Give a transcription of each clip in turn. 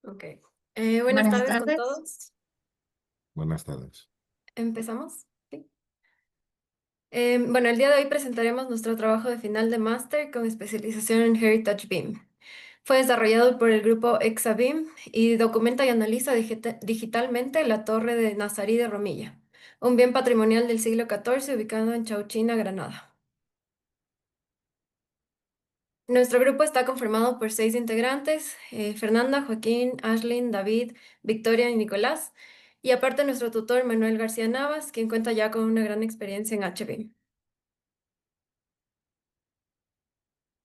Ok. Buenas Buenas tardes con tardes. todos. Buenas tardes. ¿Empezamos? Sí. Bueno, el día de hoy presentaremos nuestro trabajo de final de máster con especialización en Heritage BIM. Fue desarrollado por el grupo ExaBIM y documenta y analiza digitalmente la Torre de Nazarí de Romilla, un bien patrimonial del siglo XIV ubicado en Chauchina, Granada. Nuestro grupo está conformado por 6 integrantes: Fernanda, Joaquín, Ashlyn, David, Victoria y Nicolás, y aparte nuestro tutor Manuel García Navas, quien cuenta ya con una gran experiencia en HB.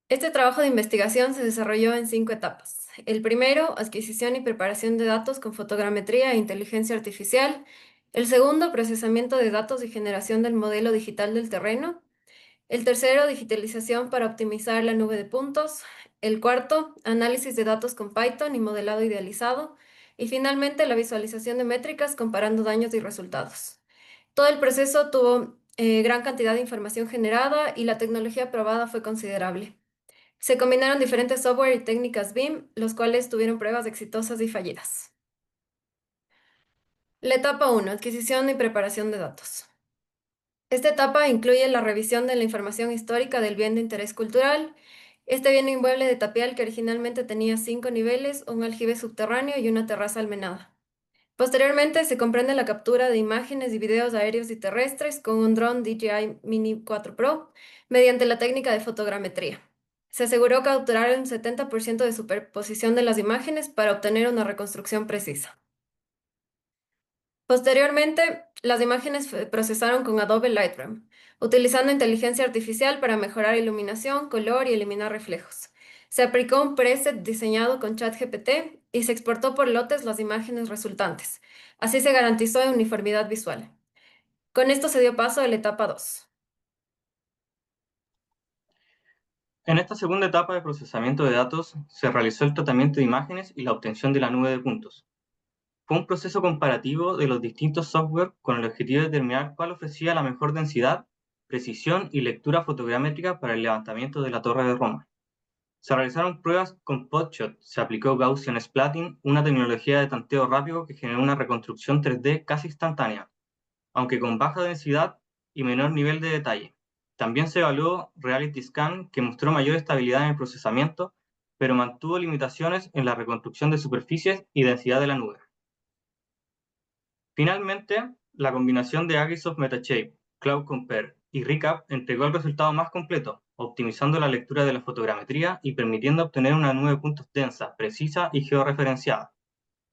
Este trabajo de investigación se desarrolló en 5 etapas. El primero, adquisición y preparación de datos con fotogrametría e inteligencia artificial. El segundo, procesamiento de datos y generación del modelo digital del terreno. El tercero, digitalización para optimizar la nube de puntos. El cuarto, análisis de datos con Python y modelado idealizado. Y finalmente, la visualización de métricas comparando daños y resultados. Todo el proceso tuvo gran cantidad de información generada y la tecnología probada fue considerable. Se combinaron diferentes software y técnicas BIM, los cuales tuvieron pruebas exitosas y fallidas. La etapa 1, adquisición y preparación de datos. Esta etapa incluye la revisión de la información histórica del bien de interés cultural. Este bien inmueble de tapial que originalmente tenía 5 niveles, un aljibe subterráneo y una terraza almenada. Posteriormente se comprende la captura de imágenes y videos aéreos y terrestres con un dron DJI Mini 4 Pro mediante la técnica de fotogrametría. Se aseguró capturar un 70% de superposición de las imágenes para obtener una reconstrucción precisa. Posteriormente, las imágenes se procesaron con Adobe Lightroom, utilizando inteligencia artificial para mejorar iluminación, color y eliminar reflejos. Se aplicó un preset diseñado con ChatGPT y se exportó por lotes las imágenes resultantes. Así se garantizó uniformidad visual. Con esto se dio paso a la etapa 2. En esta segunda etapa de procesamiento de datos se realizó el tratamiento de imágenes y la obtención de la nube de puntos. Fue un proceso comparativo de los distintos software con el objetivo de determinar cuál ofrecía la mejor densidad, precisión y lectura fotogramétrica para el levantamiento de la Torre de Roma. Se realizaron pruebas con Podshot, se aplicó Gaussian Splatting, una tecnología de tanteo rápido que generó una reconstrucción 3D casi instantánea, aunque con baja densidad y menor nivel de detalle. También se evaluó Reality Scan, que mostró mayor estabilidad en el procesamiento, pero mantuvo limitaciones en la reconstrucción de superficies y densidad de la nube. Finalmente, la combinación de Agisoft Metashape, Cloud Compare y Recap entregó el resultado más completo, optimizando la lectura de la fotogrametría y permitiendo obtener una nube de puntos densa, precisa y georreferenciada.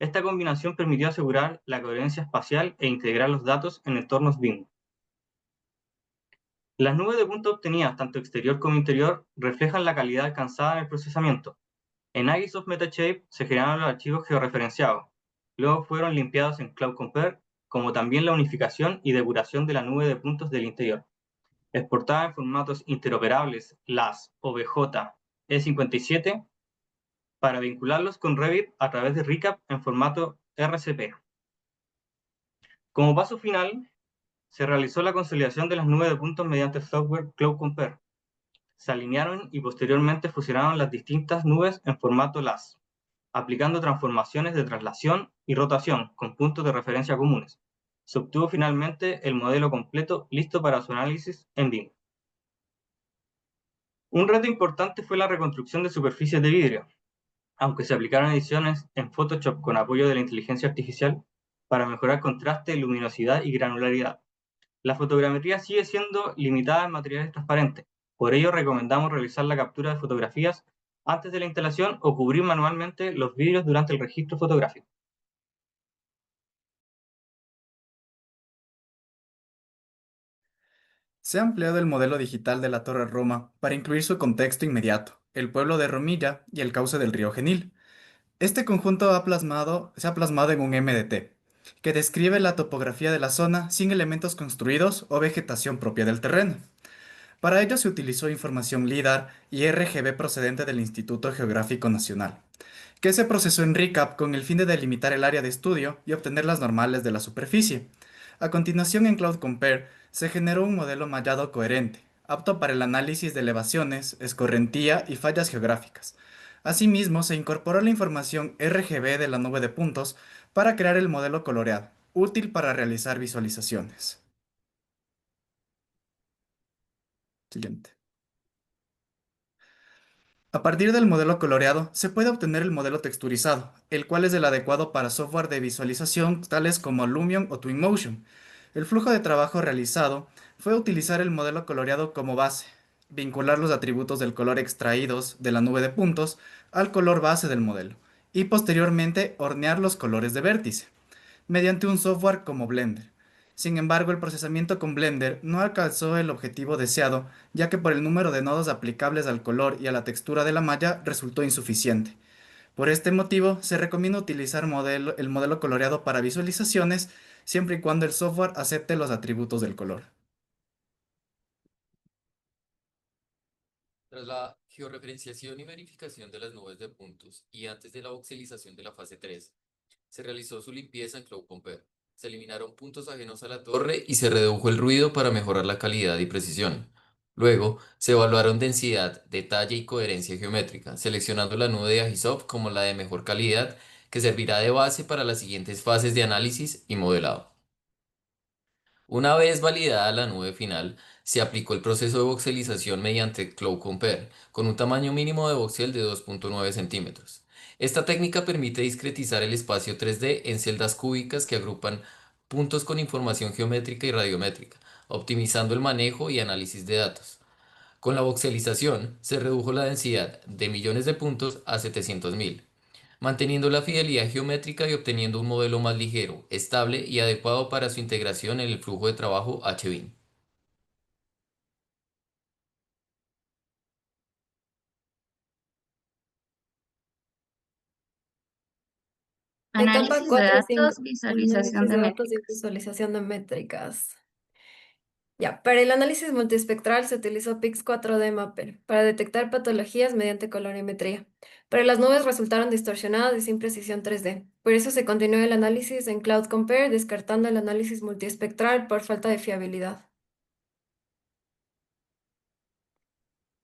Esta combinación permitió asegurar la coherencia espacial e integrar los datos en entornos BIM. Las nubes de puntos obtenidas, tanto exterior como interior, reflejan la calidad alcanzada en el procesamiento. En Agisoft Metashape se generaron los archivos georreferenciados. Luego fueron limpiados en Cloud Compare, como también la unificación y depuración de la nube de puntos del interior. Exportada en formatos interoperables LAS, OBJ, E57, para vincularlos con Revit a través de Recap en formato RCP. Como paso final, se realizó la consolidación de las nubes de puntos mediante el software Cloud Compare. Se alinearon y posteriormente fusionaron las distintas nubes en formato LAS, aplicando transformaciones de traslación y rotación con puntos de referencia comunes. Se obtuvo finalmente el modelo completo listo para su análisis en BIM. Un reto importante fue la reconstrucción de superficies de vidrio, aunque se aplicaron ediciones en Photoshop con apoyo de la inteligencia artificial para mejorar contraste, luminosidad y granularidad. La fotogrametría sigue siendo limitada en materiales transparentes, por ello recomendamos realizar la captura de fotografías antes de la instalación o cubrir manualmente los vidrios durante el registro fotográfico. Se ha ampliado el modelo digital de la Torre Roma para incluir su contexto inmediato, el pueblo de Romilla y el cauce del río Genil. Este conjunto se ha plasmado en un MDT, que describe la topografía de la zona sin elementos construidos o vegetación propia del terreno. Para ello se utilizó información LIDAR y RGB procedente del Instituto Geográfico Nacional, que se procesó en ReCap con el fin de delimitar el área de estudio y obtener las normales de la superficie. A continuación, en Cloud Compare se generó un modelo mallado coherente, apto para el análisis de elevaciones, escorrentía y fallas geográficas. Asimismo, se incorporó la información RGB de la nube de puntos para crear el modelo coloreado, útil para realizar visualizaciones. Siguiente. A partir del modelo coloreado, se puede obtener el modelo texturizado, el cual es el adecuado para software de visualización tales como Lumion o Twinmotion. El flujo de trabajo realizado fue utilizar el modelo coloreado como base, vincular los atributos del color extraídos de la nube de puntos al color base del modelo, y posteriormente hornear los colores de vértice mediante un software como Blender. Sin embargo, el procesamiento con Blender no alcanzó el objetivo deseado, ya que por el número de nodos aplicables al color y a la textura de la malla resultó insuficiente. Por este motivo, se recomienda utilizar el modelo coloreado para visualizaciones, siempre y cuando el software acepte los atributos del color. Tras la georreferenciación y verificación de las nubes de puntos y antes de la voxelización de la fase 3, se realizó su limpieza en Cloud Compare. Se eliminaron puntos ajenos a la torre y se redujo el ruido para mejorar la calidad y precisión. Luego, se evaluaron densidad, detalle y coherencia geométrica, seleccionando la nube de Agisoft como la de mejor calidad, que servirá de base para las siguientes fases de análisis y modelado. Una vez validada la nube final, se aplicó el proceso de voxelización mediante Cloud Compare, con un tamaño mínimo de voxel de 2.9 centímetros. Esta técnica permite discretizar el espacio 3D en celdas cúbicas que agrupan puntos con información geométrica y radiométrica, optimizando el manejo y análisis de datos. Con la voxelización se redujo la densidad de millones de puntos a 700.000, manteniendo la fidelidad geométrica y obteniendo un modelo más ligero, estable y adecuado para su integración en el flujo de trabajo HBIM. Etapa Análisis de 4 y datos, 5. visualización Análisis de de datos y métricas. visualización de métricas. Ya, para el análisis multiespectral se utilizó Pix4D Mapper para detectar patologías mediante colorimetría. Pero las nubes resultaron distorsionadas y sin precisión 3D. Por eso se continuó el análisis en Cloud Compare, descartando el análisis multiespectral por falta de fiabilidad.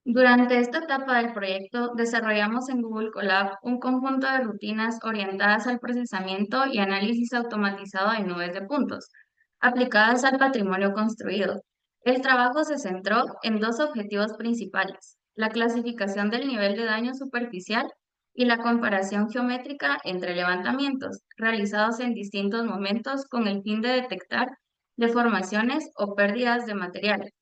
Durante esta etapa del proyecto, desarrollamos en Google Colab un conjunto de rutinas orientadas al procesamiento y análisis automatizado de nubes de puntos, aplicadas al patrimonio construido. El trabajo se centró en dos objetivos principales: la clasificación del nivel de daño superficial y la comparación geométrica entre levantamientos, realizados en distintos momentos con el fin de detectar deformaciones o pérdidas de material.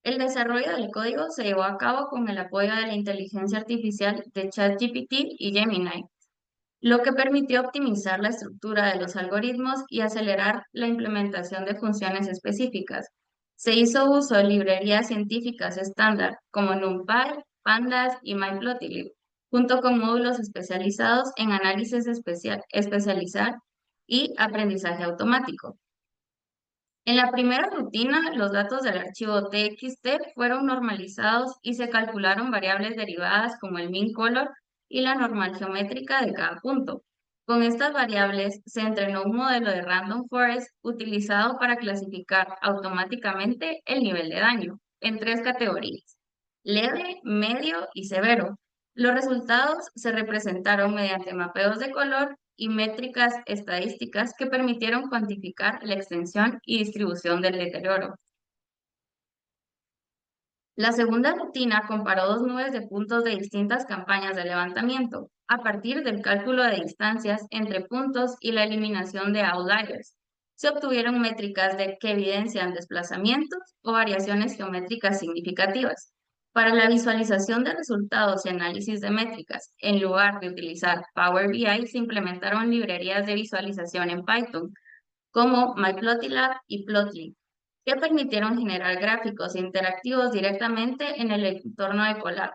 El desarrollo del código se llevó a cabo con el apoyo de la inteligencia artificial de ChatGPT y Gemini, lo que permitió optimizar la estructura de los algoritmos y acelerar la implementación de funciones específicas. Se hizo uso de librerías científicas estándar como NumPy, Pandas y Matplotlib, junto con módulos especializados en análisis especializar y aprendizaje automático. En la primera rutina, los datos del archivo TXT fueron normalizados y se calcularon variables derivadas como el mean color y la normal geométrica de cada punto. Con estas variables se entrenó un modelo de random forest utilizado para clasificar automáticamente el nivel de daño en tres categorías: leve, medio y severo. Los resultados se representaron mediante mapeos de color y métricas estadísticas que permitieron cuantificar la extensión y distribución del deterioro. La segunda rutina comparó dos nubes de puntos de distintas campañas de levantamiento a partir del cálculo de distancias entre puntos y la eliminación de outliers. Se obtuvieron métricas que evidencian desplazamientos o variaciones geométricas significativas. Para la visualización de resultados y análisis de métricas, en lugar de utilizar Power BI, se implementaron librerías de visualización en Python como Matplotlib y Plotly, que permitieron generar gráficos interactivos directamente en el entorno de Colab.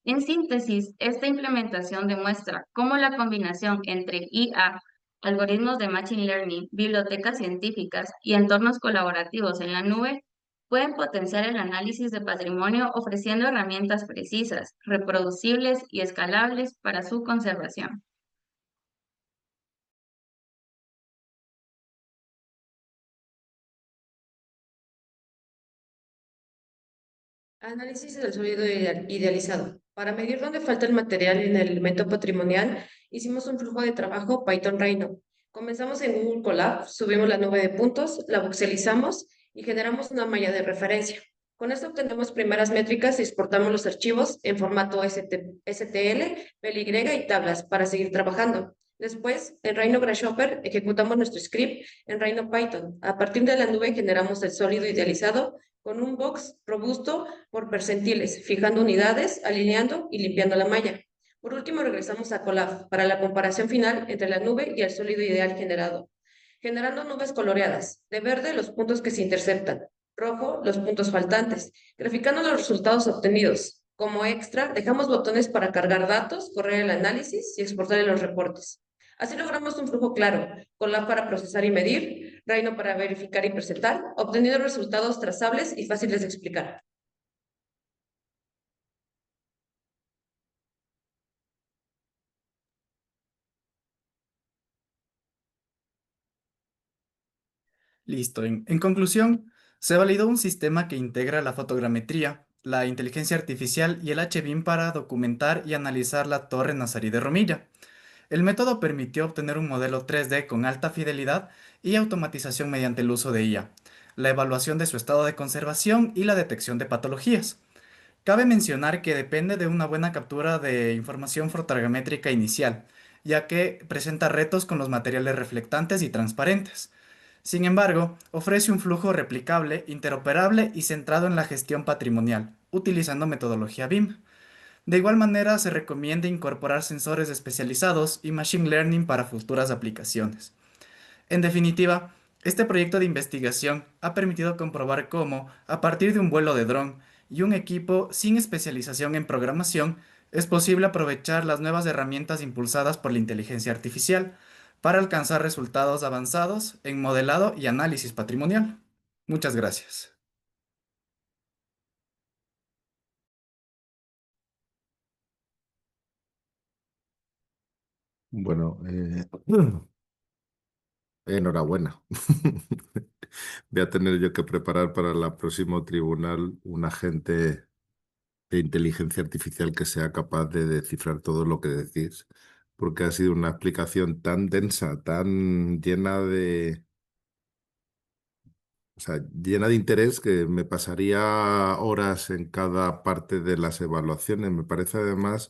En síntesis, esta implementación demuestra cómo la combinación entre IA, algoritmos de Machine Learning, bibliotecas científicas y entornos colaborativos en la nube pueden potenciar el análisis de patrimonio, ofreciendo herramientas precisas, reproducibles y escalables para su conservación. Análisis del sonido idealizado. Para medir dónde falta el material en el elemento patrimonial, hicimos un flujo de trabajo Python Rhino. Comenzamos en Google Colab, subimos la nube de puntos, la voxelizamos y generamos una malla de referencia. Con esto obtenemos primeras métricas y exportamos los archivos en formato STL, PLY y tablas para seguir trabajando. Después, en Rhino Grasshopper, ejecutamos nuestro script en Rhino Python. A partir de la nube generamos el sólido idealizado con un box robusto por percentiles, fijando unidades, alineando y limpiando la malla. Por último, regresamos a Colab para la comparación final entre la nube y el sólido ideal generado, generando nubes coloreadas, de verde los puntos que se interceptan, rojo los puntos faltantes, graficando los resultados obtenidos. Como extra, dejamos botones para cargar datos, correr el análisis y exportar los reportes. Así logramos un flujo claro, Colab para procesar y medir, Rhino para verificar y presentar, obteniendo resultados trazables y fáciles de explicar. Listo. En conclusión, se validó un sistema que integra la fotogrametría, la inteligencia artificial y el HBIM para documentar y analizar la Torre Nazarí de Romilla. El método permitió obtener un modelo 3D con alta fidelidad y automatización mediante el uso de IA, la evaluación de su estado de conservación y la detección de patologías. Cabe mencionar que depende de una buena captura de información fotogramétrica inicial, ya que presenta retos con los materiales reflectantes y transparentes. Sin embargo, ofrece un flujo replicable, interoperable y centrado en la gestión patrimonial, utilizando metodología BIM. De igual manera, se recomienda incorporar sensores especializados y machine learning para futuras aplicaciones. En definitiva, este proyecto de investigación ha permitido comprobar cómo, a partir de un vuelo de dron y un equipo sin especialización en programación, es posible aprovechar las nuevas herramientas impulsadas por la inteligencia artificial para alcanzar resultados avanzados en modelado y análisis patrimonial. Muchas gracias. Bueno, enhorabuena. Voy a tener yo que preparar para el próximo tribunal un agente de inteligencia artificial que sea capaz de descifrar todo lo que decís, porque ha sido una explicación tan densa, tan llena de, o sea, llena de interés que me pasaría horas en cada parte de las evaluaciones. Me parece además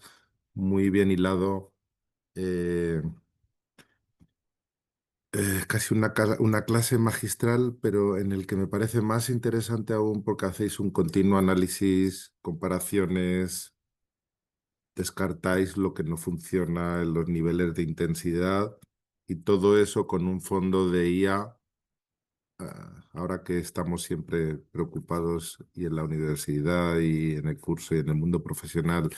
muy bien hilado. eh, Casi una clase magistral, pero en el que me parece más interesante aún porque hacéis un continuo análisis, comparaciones, descartáis lo que no funciona en los niveles de intensidad y todo eso con un fondo de IA. Ahora que estamos siempre preocupados y en la universidad y en el curso y en el mundo profesional,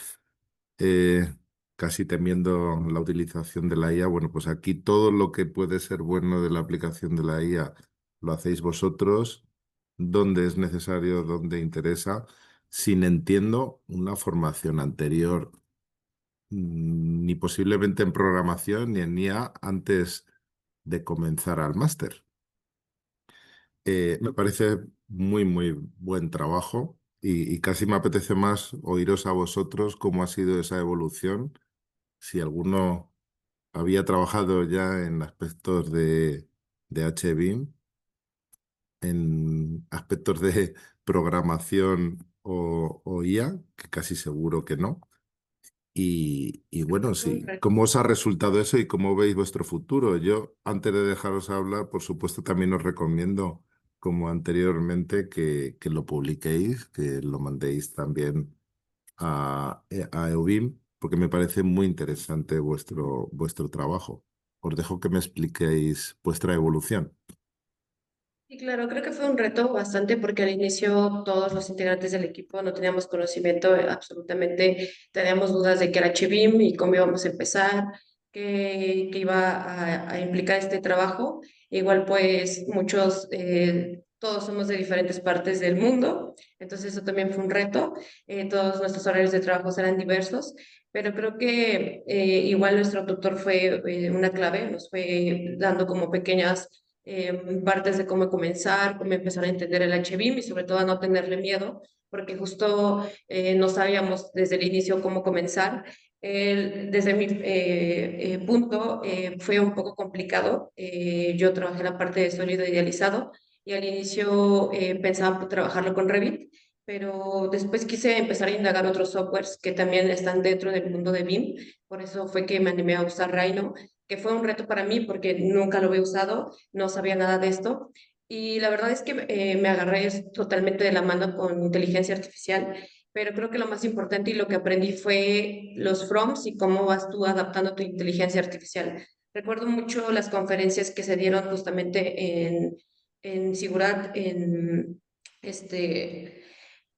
eh, casi temiendo la utilización de la IA, bueno, pues aquí todo lo que puede ser bueno de la aplicación de la IA lo hacéis vosotros, donde es necesario, donde interesa, sin entiendo una formación anterior, ni posiblemente en programación ni en IA antes de comenzar al máster. Me parece muy, muy buen trabajo y casi me apetece más oíros a vosotros cómo ha sido esa evolución. Si alguno había trabajado ya en aspectos de HBIM, en aspectos de programación o IA, que casi seguro que no. Y bueno, sí, ¿cómo os ha resultado eso y cómo veis vuestro futuro? Yo, antes de dejaros hablar, por supuesto, también os recomiendo, como anteriormente, que lo publiquéis, que lo mandéis también a EUBIM, porque me parece muy interesante vuestro trabajo. Os dejo que me expliquéis vuestra evolución. Y claro, creo que fue un reto bastante porque al inicio todos los integrantes del equipo no teníamos conocimiento, absolutamente teníamos dudas de qué era Chibim y cómo íbamos a empezar, qué iba a implicar este trabajo. Igual pues muchos, todos somos de diferentes partes del mundo, entonces eso también fue un reto. Todos nuestros horarios de trabajo eran diversos, pero creo que igual nuestro tutor fue una clave, nos fue dando como pequeñas partes de cómo comenzar, cómo empezar a entender el HBIM y sobre todo a no tenerle miedo, porque justo no sabíamos desde el inicio cómo comenzar. Desde mi punto fue un poco complicado. Yo trabajé la parte de sólido idealizado y al inicio pensaba trabajarlo con Revit, pero después quise empezar a indagar otros softwares que también están dentro del mundo de BIM. Por eso fue que me animé a usar Rhino, que fue un reto para mí porque nunca lo había usado, no sabía nada de esto. Y la verdad es que me agarré totalmente de la mano con inteligencia artificial, pero creo que lo más importante y lo que aprendí fue los prompts y cómo vas tú adaptando tu inteligencia artificial. Recuerdo mucho las conferencias que se dieron justamente en Sigurat, este,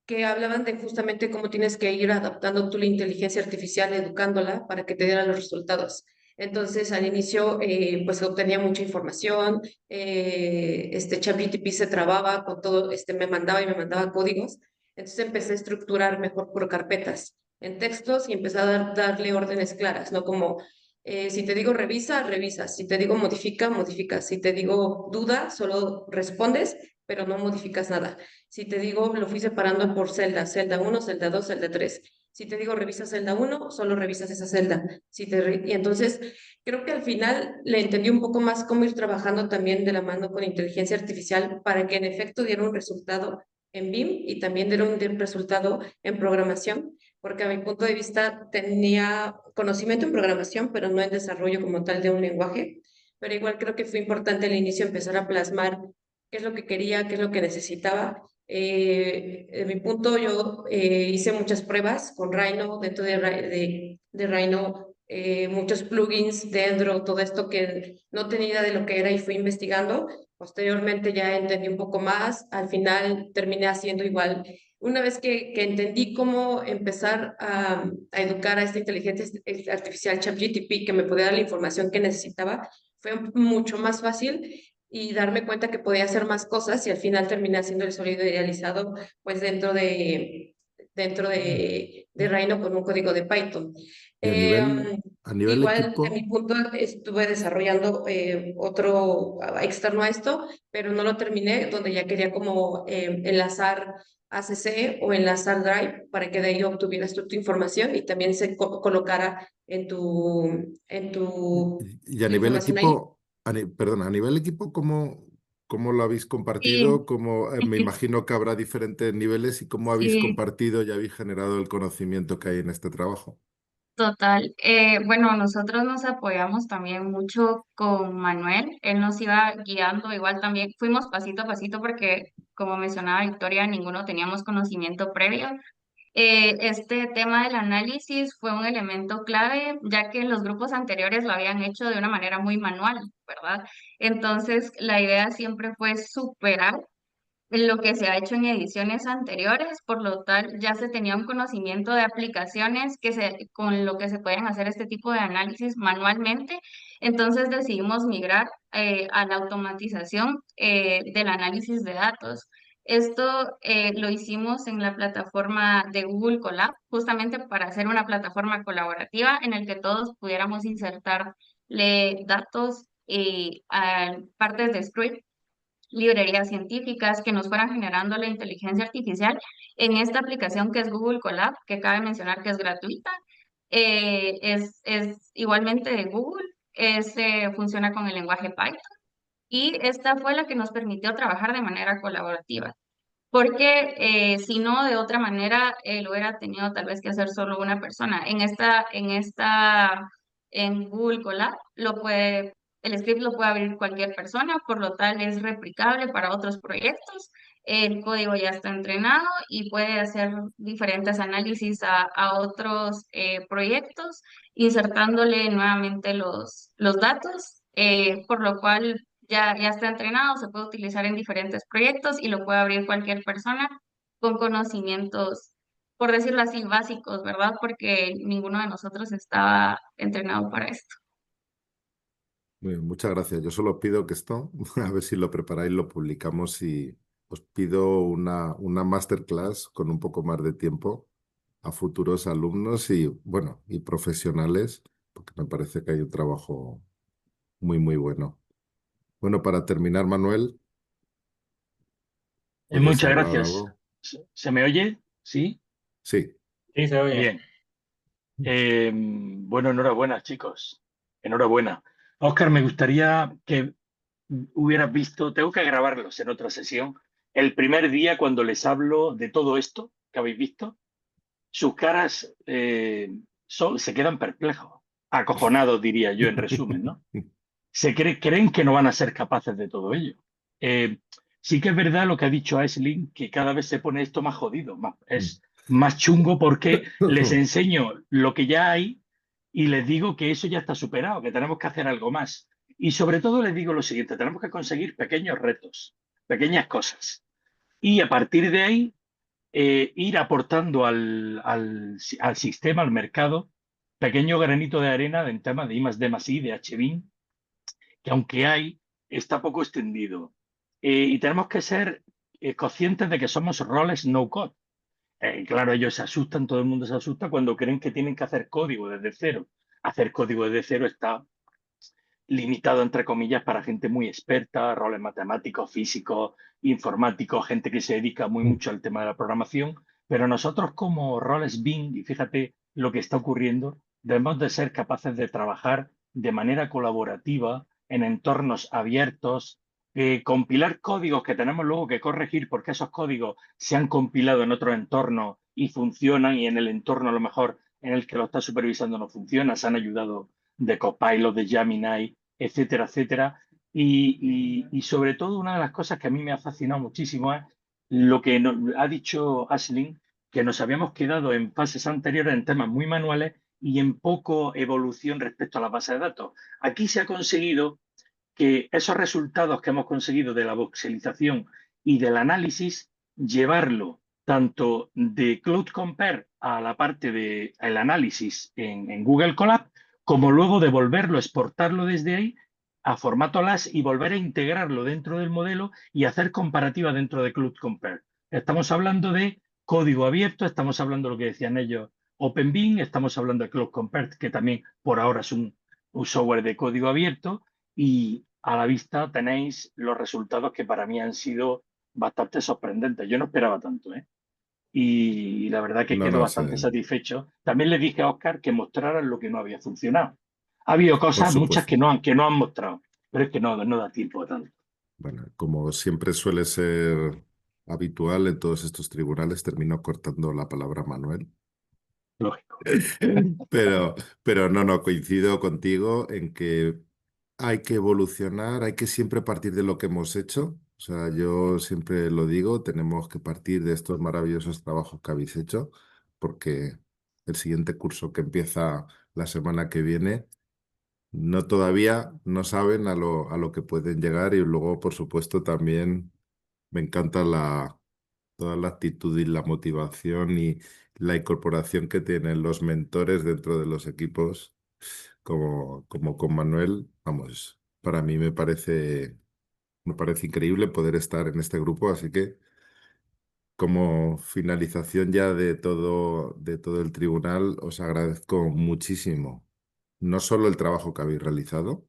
que hablaban de justamente cómo tienes que ir adaptando tú la inteligencia artificial, educándola para que te diera los resultados. Entonces, al inicio, pues obtenía mucha información, ChatGPT se trababa con todo, me mandaba y me mandaba códigos. Entonces empecé a estructurar mejor por carpetas en textos y empecé a darle órdenes claras, ¿no? Como si te digo revisa, revisas. Si te digo modifica, modificas. Si te digo duda, solo respondes, pero no modificas nada. Si te digo, lo fui separando por celda, celda 1, celda 2, celda 3. Si te digo revisa celda 1, solo revisas esa celda. Y entonces creo que al final le entendí un poco más cómo ir trabajando también de la mano con inteligencia artificial para que en efecto diera un resultado en BIM y también diera un resultado en programación, porque a mi punto de vista tenía conocimiento en programación, pero no en desarrollo como tal de un lenguaje. Pero igual creo que fue importante al inicio empezar a plasmar qué es lo que quería, qué es lo que necesitaba. En mi punto, yo hice muchas pruebas con Rhino, dentro de Rhino, muchos plugins dentro, todo esto que no tenía idea de lo que era y fui investigando. Posteriormente ya entendí un poco más, al final terminé haciendo igual. Una vez que entendí cómo empezar a educar a esta inteligencia artificial ChatGPT que me podía dar la información que necesitaba, fue mucho más fácil y darme cuenta que podía hacer más cosas y al final terminé haciendo el sólido idealizado pues dentro de Rhino con un código de Python. Y Em, a nivel Igual, en mi equipo, punto, estuve desarrollando otro externo a esto, pero no lo terminé, donde ya quería como enlazar ACC o enlazar Drive para que de ahí obtuvieras tu información y también se colocara y a tu nivel información ahí. equipo, perdón, a nivel equipo, ¿cómo lo habéis Sí, compartido? Me imagino que habrá diferentes niveles y cómo habéis sí, compartido y habéis generado el conocimiento que hay en este trabajo. total. Bueno, nosotros nos apoyamos también mucho con Manuel. Él nos iba guiando, igual también fuimos pasito a pasito porque, como mencionaba Victoria, ninguno teníamos conocimiento previo. Este tema del análisis fue un elemento clave, ya que los grupos anteriores lo habían hecho de una manera muy manual, ¿verdad? Entonces, la idea siempre fue superar lo que se ha hecho en ediciones anteriores, por lo tal ya se tenía un conocimiento de aplicaciones con lo que se pueden hacer este tipo de análisis manualmente. Entonces decidimos migrar a la automatización del análisis de datos. Esto lo hicimos en la plataforma de Google Colab, justamente para hacer una plataforma colaborativa en la que todos pudiéramos insertarle datos a partes de script, librerías científicas que nos fueran generando la inteligencia artificial en esta aplicación que es Google Colab, que cabe mencionar que es gratuita. Es igualmente de Google, funciona con el lenguaje Python y esta fue la que nos permitió trabajar de manera colaborativa. Porque si no, de otra manera, lo hubiera tenido tal vez que hacer solo una persona. En Google Colab, el script lo puede abrir cualquier persona, por lo tal es replicable para otros proyectos. El código ya está entrenado y puede hacer diferentes análisis a otros proyectos, insertándole nuevamente los datos, por lo cual ya está entrenado, se puede utilizar en diferentes proyectos y lo puede abrir cualquier persona con conocimientos, por decirlo así, básicos, ¿verdad? Porque ninguno de nosotros estaba entrenado para esto. Muy bien, muchas gracias. Yo solo pido que esto, a ver si lo preparáis, lo publicamos y os pido una masterclass con un poco más de tiempo a futuros alumnos y, bueno, y profesionales, porque me parece que hay un trabajo muy, muy bueno. Bueno, para terminar, Manuel, ¿puedes Muchas hablar gracias. algo? ¿Se me oye? ¿Sí? Sí. Sí, se oye. Bien. Bueno, enhorabuena, chicos. Enhorabuena. Óscar, me gustaría que hubieras visto, tengo que grabarlos en otra sesión, el primer día cuando les hablo de todo esto que habéis visto, sus caras se quedan perplejos, acojonados, diría yo, en resumen, ¿no? Creen que no van a ser capaces de todo ello. Eh, sí que es verdad lo que ha dicho Aisling, que cada vez se pone esto más jodido, es más chungo porque les enseño lo que ya hay y les digo que eso ya está superado, que tenemos que hacer algo más. Y sobre todo les digo lo siguiente, tenemos que conseguir pequeños retos, pequeñas cosas. Y a partir de ahí, ir aportando al sistema, al mercado, pequeño granito de arena en temas de I+D+I, de HBIM, que aunque hay, está poco extendido. Y tenemos que ser conscientes de que somos roles no code. Claro, ellos se asustan, todo el mundo se asusta cuando creen que tienen que hacer código desde cero. Hacer código desde cero está limitado, entre comillas, para gente muy experta, roles matemáticos, físicos, informáticos, gente que se dedica muy mucho al tema de la programación, pero nosotros como roles BIM, y fíjate lo que está ocurriendo, debemos de ser capaces de trabajar de manera colaborativa en entornos abiertos, compilar códigos que tenemos luego que corregir porque esos códigos se han compilado en otro entorno y funcionan y en el entorno a lo mejor en el que lo está supervisando no funciona, se han ayudado de Copilot, de Gemini, etcétera, etcétera. Y sobre todo una de las cosas que a mí me ha fascinado muchísimo es lo que ha dicho Ashling, que nos habíamos quedado en fases anteriores en temas muy manuales y en poco evolución respecto a la base de datos. Aquí se ha conseguido que esos resultados que hemos conseguido de la voxelización y del análisis, llevarlo tanto de Cloud Compare a la parte del análisis en Google Colab, como luego devolverlo, exportarlo desde ahí a formato LAS y volver a integrarlo dentro del modelo y hacer comparativa dentro de Cloud Compare. Estamos hablando de código abierto, estamos hablando de lo que decían ellos, OpenBeam, estamos hablando de Cloud Compare, que también por ahora es un software de código abierto, y a la vista tenéis los resultados que para mí han sido bastante sorprendentes. Yo no esperaba tanto, ¿eh? Y la verdad que No, quedo no sé. bastante satisfecho. También le dije a Oscar que mostraran lo que no había funcionado. Ha habido Por cosas, muchas supuesto. que no han mostrado, pero es que no da tiempo a tanto. Bueno, como siempre suele ser habitual en todos estos tribunales, termino cortando la palabra Manuel. Lógico. Pero, pero no, coincido contigo en que hay que evolucionar, hay que siempre partir de lo que hemos hecho. O sea, yo siempre lo digo, tenemos que partir de estos maravillosos trabajos que habéis hecho, porque el siguiente curso que empieza la semana que viene, no todavía no saben a lo que pueden llegar y luego, por supuesto, también me encanta toda la actitud y la motivación y la incorporación que tienen los mentores dentro de los equipos, como con Manuel. Vamos, para mí me parece increíble poder estar en este grupo, así que como finalización ya de todo el tribunal, os agradezco muchísimo, no solo el trabajo que habéis realizado,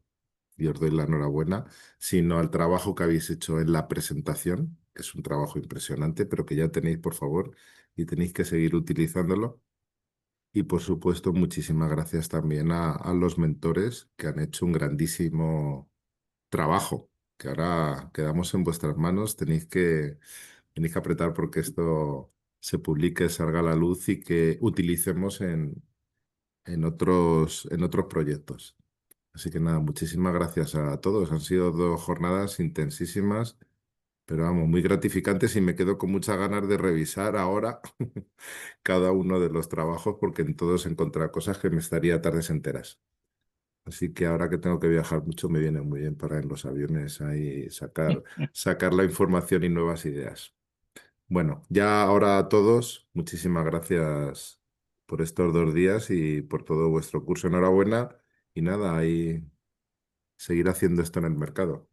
y os doy la enhorabuena, sino al trabajo que habéis hecho en la presentación, que es un trabajo impresionante, pero que ya tenéis, por favor, y tenéis que seguir utilizándolo. Y por supuesto, muchísimas gracias también a los mentores que han hecho un grandísimo trabajo, que ahora quedamos en vuestras manos. Tenéis que apretar porque esto se publique, salga a la luz y que utilicemos en otros proyectos. Así que nada, muchísimas gracias a todos. Han sido 2 jornadas intensísimas, pero vamos, muy gratificantes y me quedo con muchas ganas de revisar ahora cada uno de los trabajos porque en todos encontrar cosas que me estaría tardes enteras. Así que ahora que tengo que viajar mucho me viene muy bien para en los aviones ahí sacar la información y nuevas ideas. Bueno, ya ahora a todos, muchísimas gracias por estos 2 días y por todo vuestro curso. Enhorabuena y nada, ahí seguir haciendo esto en el mercado.